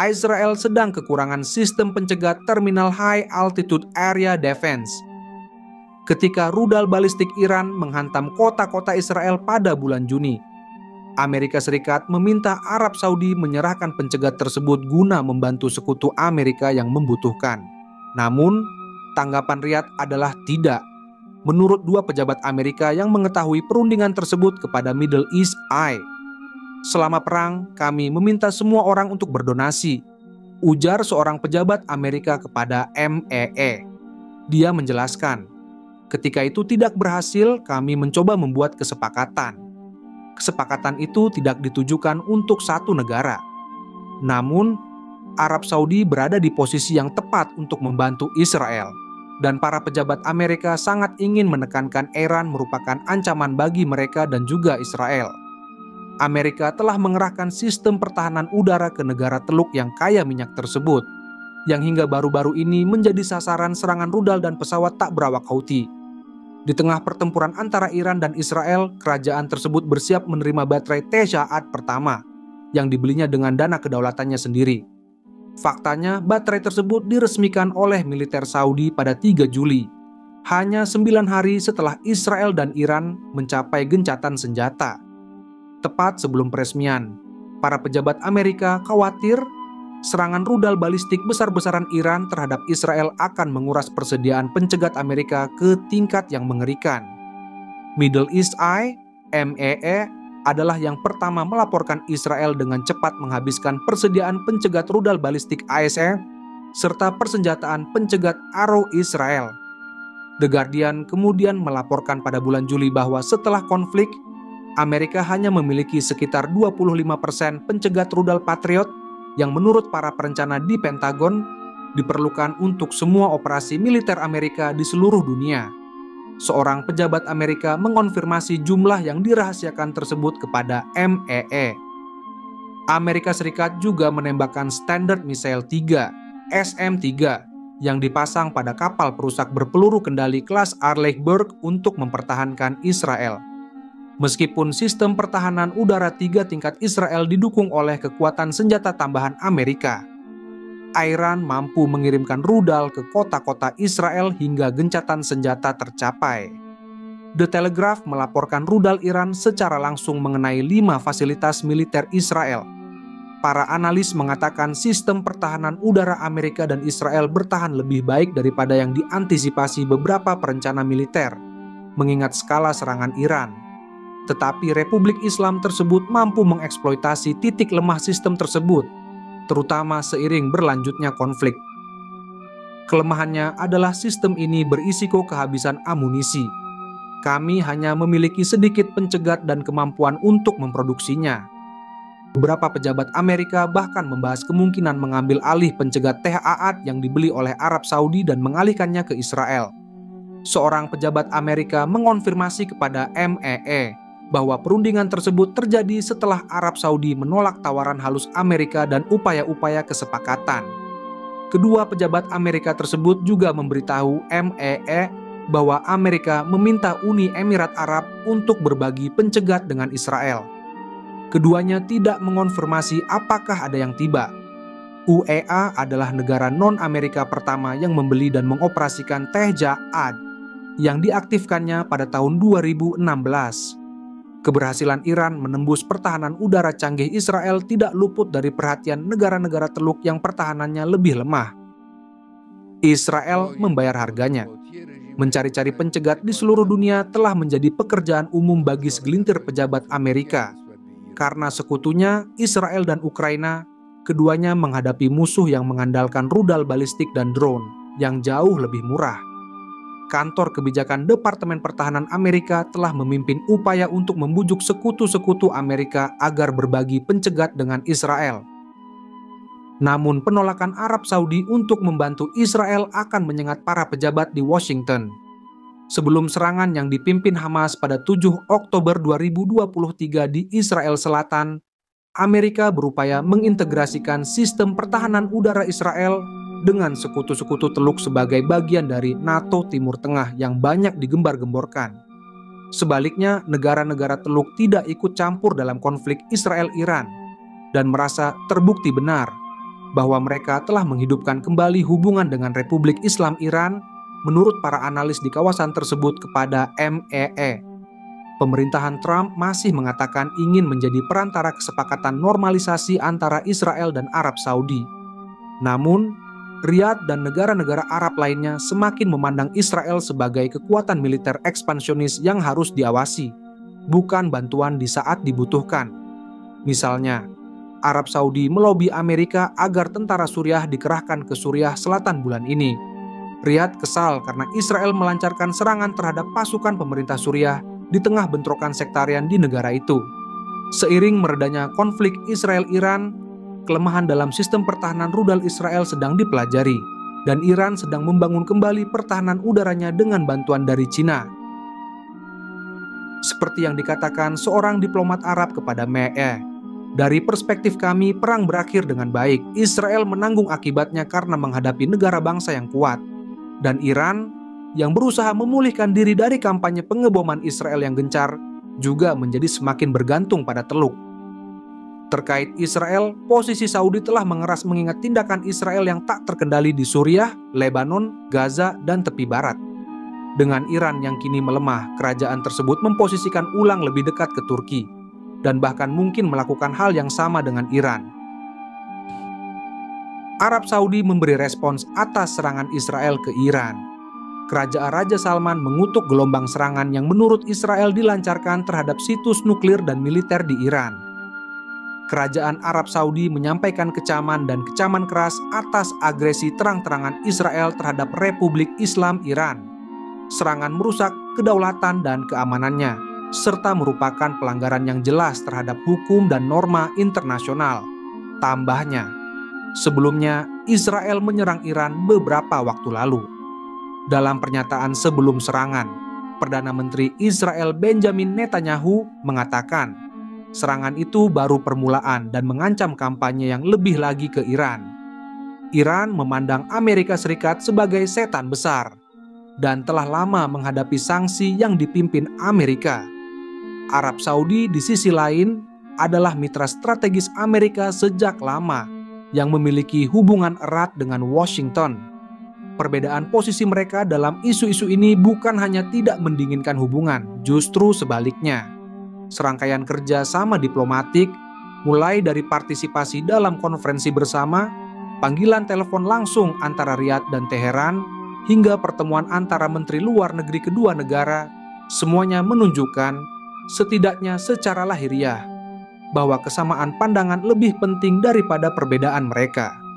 Israel sedang kekurangan sistem pencegat Terminal High Altitude Area Defense. Ketika rudal balistik Iran menghantam kota-kota Israel pada bulan Juni, Amerika Serikat meminta Arab Saudi menyerahkan pencegat tersebut guna membantu sekutu Amerika yang membutuhkan. Namun, tanggapan Riyadh adalah tidak. Menurut dua pejabat Amerika yang mengetahui perundingan tersebut kepada Middle East Eye, "Selama perang, kami meminta semua orang untuk berdonasi," ujar seorang pejabat Amerika kepada MEE. Dia menjelaskan, "Ketika itu tidak berhasil, kami mencoba membuat kesepakatan. Kesepakatan itu tidak ditujukan untuk satu negara. Namun, Arab Saudi berada di posisi yang tepat untuk membantu Israel, dan para pejabat Amerika sangat ingin menekankan Iran merupakan ancaman bagi mereka dan juga Israel. Amerika telah mengerahkan sistem pertahanan udara ke negara Teluk yang kaya minyak tersebut, yang hingga baru-baru ini menjadi sasaran serangan rudal dan pesawat tak berawak Houthi. Di tengah pertempuran antara Iran dan Israel, kerajaan tersebut bersiap menerima baterai Tesha'ad pertama yang dibelinya dengan dana kedaulatannya sendiri. Faktanya, baterai tersebut diresmikan oleh militer Saudi pada 3 Juli, hanya 9 hari setelah Israel dan Iran mencapai gencatan senjata. Tepat sebelum peresmian, para pejabat Amerika khawatir serangan rudal balistik besar-besaran Iran terhadap Israel akan menguras persediaan pencegat Amerika ke tingkat yang mengerikan. Middle East Eye, MEE, adalah yang pertama melaporkan Israel dengan cepat menghabiskan persediaan pencegat rudal balistik ISR serta persenjataan pencegat Arrow Israel. The Guardian kemudian melaporkan pada bulan Juli bahwa setelah konflik, Amerika hanya memiliki sekitar 25% pencegat rudal Patriot yang menurut para perencana di Pentagon diperlukan untuk semua operasi militer Amerika di seluruh dunia. Seorang pejabat Amerika mengonfirmasi jumlah yang dirahasiakan tersebut kepada MEE. Amerika Serikat juga menembakkan Standard Missile 3, SM-3, yang dipasang pada kapal perusak berpeluru kendali kelas Arleigh-Burke untuk mempertahankan Israel. Meskipun sistem pertahanan udara 3 tingkat Israel didukung oleh kekuatan senjata tambahan Amerika, Iran mampu mengirimkan rudal ke kota-kota Israel hingga gencatan senjata tercapai. The Telegraph melaporkan rudal Iran secara langsung mengenai 5 fasilitas militer Israel. Para analis mengatakan sistem pertahanan udara Amerika dan Israel bertahan lebih baik daripada yang diantisipasi beberapa perencana militer, mengingat skala serangan Iran. Tetapi Republik Islam tersebut mampu mengeksploitasi titik lemah sistem tersebut, terutama seiring berlanjutnya konflik. Kelemahannya adalah sistem ini berisiko kehabisan amunisi. Kami hanya memiliki sedikit pencegat dan kemampuan untuk memproduksinya. Beberapa pejabat Amerika bahkan membahas kemungkinan mengambil alih pencegat Tesha'ad yang dibeli oleh Arab Saudi dan mengalihkannya ke Israel. Seorang pejabat Amerika mengonfirmasi kepada MEE bahwa perundingan tersebut terjadi setelah Arab Saudi menolak tawaran halus Amerika dan upaya-upaya kesepakatan. Kedua pejabat Amerika tersebut juga memberitahu MEE bahwa Amerika meminta Uni Emirat Arab untuk berbagi pencegat dengan Israel. Keduanya tidak mengonfirmasi apakah ada yang tiba. UEA adalah negara non-Amerika pertama yang membeli dan mengoperasikan Tesha'ad yang diaktifkannya pada tahun 2016. Keberhasilan Iran menembus pertahanan udara canggih Israel tidak luput dari perhatian negara-negara Teluk yang pertahanannya lebih lemah. Israel membayar harganya. Mencari-cari pencegat di seluruh dunia telah menjadi pekerjaan umum bagi segelintir pejabat Amerika. Karena sekutunya, Israel dan Ukraina, keduanya menghadapi musuh yang mengandalkan rudal balistik dan drone yang jauh lebih murah. Kantor kebijakan Departemen Pertahanan Amerika telah memimpin upaya untuk membujuk sekutu-sekutu Amerika agar berbagi pencegat dengan Israel. Namun penolakan Arab Saudi untuk membantu Israel akan menyengat para pejabat di Washington. Sebelum serangan yang dipimpin Hamas pada 7 Oktober 2023 di Israel Selatan, Amerika berupaya mengintegrasikan sistem pertahanan udara Israel dengan sekutu-sekutu Teluk sebagai bagian dari NATO Timur Tengah yang banyak digembar-gemborkan. Sebaliknya, negara-negara Teluk tidak ikut campur dalam konflik Israel-Iran dan merasa terbukti benar bahwa mereka telah menghidupkan kembali hubungan dengan Republik Islam Iran menurut para analis di kawasan tersebut kepada MEE. Pemerintahan Trump masih mengatakan ingin menjadi perantara kesepakatan normalisasi antara Israel dan Arab Saudi. Namun, Riyadh dan negara-negara Arab lainnya semakin memandang Israel sebagai kekuatan militer ekspansionis yang harus diawasi, bukan bantuan di saat dibutuhkan. Misalnya, Arab Saudi melobi Amerika agar tentara Suriah dikerahkan ke Suriah Selatan bulan ini. Riyadh kesal karena Israel melancarkan serangan terhadap pasukan pemerintah Suriah di tengah bentrokan sektarian di negara itu. Seiring meredanya konflik Israel-Iran, kelemahan dalam sistem pertahanan rudal Israel sedang dipelajari, dan Iran sedang membangun kembali pertahanan udaranya dengan bantuan dari Cina. Seperti yang dikatakan seorang diplomat Arab kepada MEE, dari perspektif kami, perang berakhir dengan baik. Israel menanggung akibatnya karena menghadapi negara bangsa yang kuat. Dan Iran, yang berusaha memulihkan diri dari kampanye pengeboman Israel yang gencar, juga menjadi semakin bergantung pada Teluk. Terkait Israel, posisi Saudi telah mengeras mengingat tindakan Israel yang tak terkendali di Suriah, Lebanon, Gaza, dan tepi barat. Dengan Iran yang kini melemah, kerajaan tersebut memposisikan ulang lebih dekat ke Turki, dan bahkan mungkin melakukan hal yang sama dengan Iran. Arab Saudi memberi respons atas serangan Israel ke Iran. Kerajaan Raja Salman mengutuk gelombang serangan yang menurut Israel dilancarkan terhadap situs nuklir dan militer di Iran. Kerajaan Arab Saudi menyampaikan kecaman dan kecaman keras atas agresi terang-terangan Israel terhadap Republik Islam Iran. Serangan merusak kedaulatan dan keamanannya, serta merupakan pelanggaran yang jelas terhadap hukum dan norma internasional. Tambahnya, sebelumnya Israel menyerang Iran beberapa waktu lalu. Dalam pernyataan sebelum serangan, Perdana Menteri Israel Benjamin Netanyahu mengatakan serangan itu baru permulaan dan mengancam kampanye yang lebih lagi ke Iran. Iran memandang Amerika Serikat sebagai setan besar dan telah lama menghadapi sanksi yang dipimpin Amerika. Arab Saudi di sisi lain adalah mitra strategis Amerika sejak lama yang memiliki hubungan erat dengan Washington. Perbedaan posisi mereka dalam isu-isu ini bukan hanya tidak mendinginkan hubungan, justru sebaliknya. Serangkaian kerja sama diplomatik, mulai dari partisipasi dalam konferensi bersama, panggilan telepon langsung antara Riyadh dan Teheran, hingga pertemuan antara menteri luar negeri kedua negara, semuanya menunjukkan, setidaknya secara lahiriah, bahwa kesamaan pandangan lebih penting daripada perbedaan mereka.